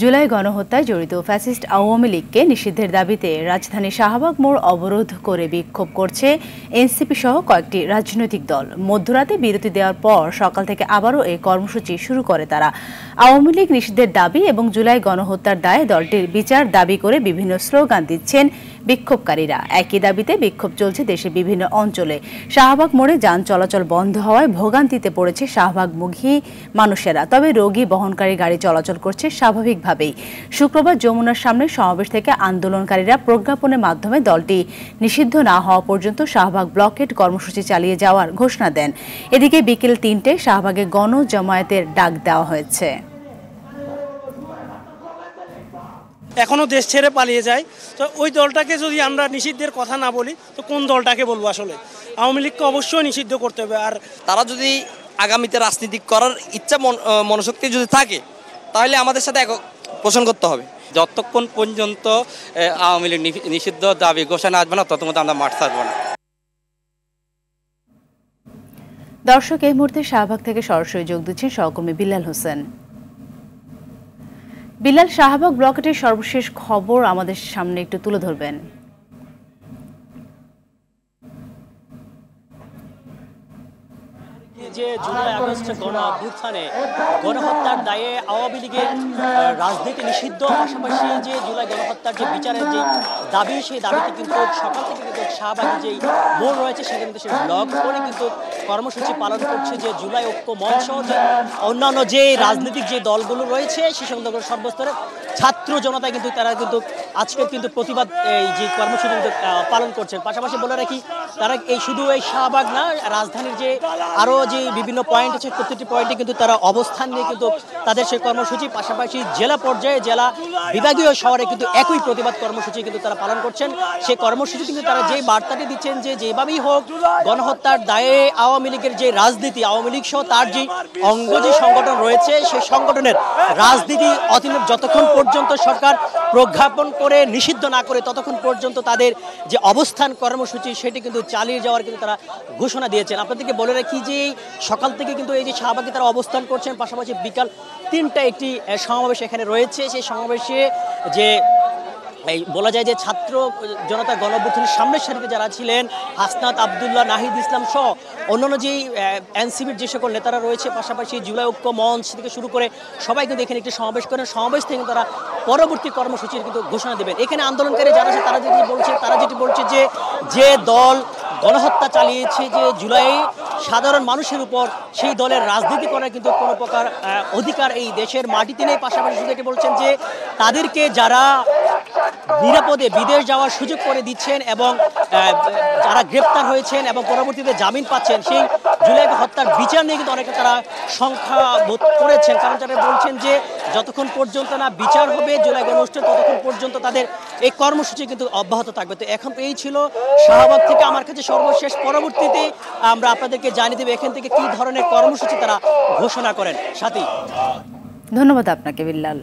জুলাই গণহত্যায় জড়িত ফ্যাসিস্ট আওয়ামী লীগকে নিষিদ্ধের দাবিতে রাজধানী শাহবাগ মোড় অবরোধ করে বিক্ষোভ করছে এনসিপি সহ কয়েকটি রাজনৈতিক দল। মধ্যরাতে বিরতি দেওয়ার পর সকাল থেকে আবারও এই কর্মসূচি শুরু করে তারা। আওয়ামী লীগ নিষিদ্ধের দাবি এবং জুলাই গণহত্যার দায়ে দলটির বিচার দাবি করে বিভিন্ন স্লোগান দিচ্ছেন বিক্ষোভকারীরা। একই দাবিতে বিক্ষোভ চলছে দেশের বিভিন্ন অঞ্চলে। শাহবাগ মোড়ে যান চলাচল বন্ধ হওয়ায় ভোগান্তিতে পড়েছে শাহবাগমুখী মানুষেরা। তবে রোগী বহনকারী গাড়ি চলাচল করছে স্বাভাবিকভাবেই। শুক্রবার যমুনার সামনে সমাবেশ থেকে আন্দোলনকারীরা প্রজ্ঞাপনের মাধ্যমে দলটি নিষিদ্ধ না হওয়া পর্যন্ত শাহবাগ ব্লকেট কর্মসূচি চালিয়ে যাওয়ার ঘোষণা দেন। এদিকে বিকেল ৩টায় শাহবাগে গণজামায়াতের ডাক দেওয়া হয়েছে। এখনো দেশ ছেড়ে পালিয়ে যায়, তো ওই দলটাকে যদি আমরা নিষিদ্ধের কথা না বলি তো কোন দলটাকে বলবো? আসলে আওয়ামী লীগকে অবশ্যই নিষিদ্ধ করতে হবে। আর তারা যদি আগামীতে রাজনীতি করার ইচ্ছা মনোশক্তি যদি থাকে তাহলে আমাদের সাথে পোষণ করতে হবে। যতক্ষণ পর্যন্ত আওয়ামী লীগ নিষিদ্ধ দাবি ঘোষণা আসবে না ততক্ষণ আমরা মাঠ ছাড়বো না। দর্শক, এই মুহূর্তে শাহবাগ থেকে সরাসরি যোগ দিচ্ছেন সহকর্মী বিল্লাল হোসেন। বিল্লাল, শাহবাগ ব্লকেটের সর্বশেষ খবর আমাদের সামনে একটু তুলে ধরবেন। যে জুলাই আগস্ট গণঅভ্যুত্থানে গণহত্যার দায়ে আওয়ামী লীগের রাজনীতি নিষিদ্ধ, পাশাপাশি যে জুলাই গণহত্যার যে বিচারের যে দাবি, সেই দাবিতে কিন্তু সকাল থেকে কিন্তু শাহবাগের যেই মোড় রয়েছে সেখানে কিন্তু সেই ব্লক করে কিন্তু কর্মসূচি পালন করছে যে জুলাই ঐক্য মঞ্চ, যে অন্যান্য যে রাজনৈতিক যে দলগুলো রয়েছে সেই সঙ্গে সর্বস্তরের ছাত্র জনতা কিন্তু তারা কিন্তু আজকের কিন্তু প্রতিবাদ এই যে কর্মসূচি কিন্তু পালন করছেন। পাশাপাশি বলে রাখি, তারা এই শুধু এই শাহবাগ না, রাজধানীর যে আরও যে বিভিন্ন পয়েন্ট আছে প্রত্যেকটি পয়েন্টে কিন্তু তারা অবস্থান নিয়ে কিন্তু তাদের সেই কর্মসূচি, পাশাপাশি জেলা পর্যায়ে জেলা বিভাগীয় শহরে কিন্তু একই প্রতিবাদ কর্মসূচি কিন্তু তারা পালন করছেন। সেই কর্মসূচি কিন্তু তারা যেই বার্তাটি দিচ্ছেন যে যেভাবেই হোক গণহত্যার দায়ে আওয়ামী লীগের যে রাজনীতি, আওয়ামী লীগ সহ তার যে অঙ্গ যে সংগঠন রয়েছে সেই সংগঠনের রাজনীতি অধীনে যতক্ষণ পর্যন্ত সরকার প্রজ্ঞাপন করে নিষিদ্ধ না করে ততক্ষণ পর্যন্ত তাদের যে অবস্থান কর্মসূচি সেটি কিন্তু চালিয়ে যাওয়ার কিন্তু তারা ঘোষণা দিয়েছেন। আপনাদেরকে বলে রাখি যে সকাল থেকে কিন্তু এই যে শাহবাগে তারা অবস্থান করছেন, পাশাপাশি বিকাল ৩টায় একটি সমাবেশ এখানে রয়েছে। সেই সমাবেশে যে এই বলা যায় যে ছাত্র জনতা গণঅভ্যুত্থানের সামনের সারিতে যারা ছিলেন, হাসনাত আবদুল্লাহ, নাহিদ ইসলাম সহ অন্যান্য যেই এনসিপির যে সকল নেতারা রয়েছে, পাশাপাশি জুলাই ঐক্য মঞ্চ থেকে শুরু করে সবাই কিন্তু এখানে একটি সমাবেশ করেন। সমাবেশ থেকে তারা পরবর্তী কর্মসূচির কিন্তু ঘোষণা দেবেন। এখানে আন্দোলনকারী যারা আছে তারা যেটি বলছে যে দল গণহত্যা চালিয়েছে যে জুলাই সাধারণ মানুষের উপর, সেই দলের রাজনীতি করার কিন্তু কোনো প্রকার অধিকার এই দেশের মাটিতে নেই। পাশাপাশি শুধু এটি বলছেন যে তাদেরকে যারা নিরাপদে বিদেশ যাওয়ার সুযোগ করে দিচ্ছেন এবং যারা গ্রেপ্তার হয়েছেন এবং পরবর্তীতে জামিন পাচ্ছেন, সেই জুলাই হত্যার বিচার নিয়ে কিন্তু অনেকে তারা সংখ্যা বোধ করেছেন। কারণ তারা বলছেন যে যতক্ষণ পর্যন্ত না বিচার হবে জুলাই গণঅভ্যুত্থান ততক্ষণ পর্যন্ত তাদের এই কর্মসূচি কিন্তু অব্যাহত থাকবে। তো এখন এই ছিল শাহবাগ থেকে আমার কাছে সর্বশেষ। পরবর্তীতে আমরা আপনাদেরকে জানিয়ে দেব এখান থেকে কি ধরনের কর্মসূচি তারা ঘোষণা করেন। সাথী, ধন্যবাদ আপনাকে বিল্লাল।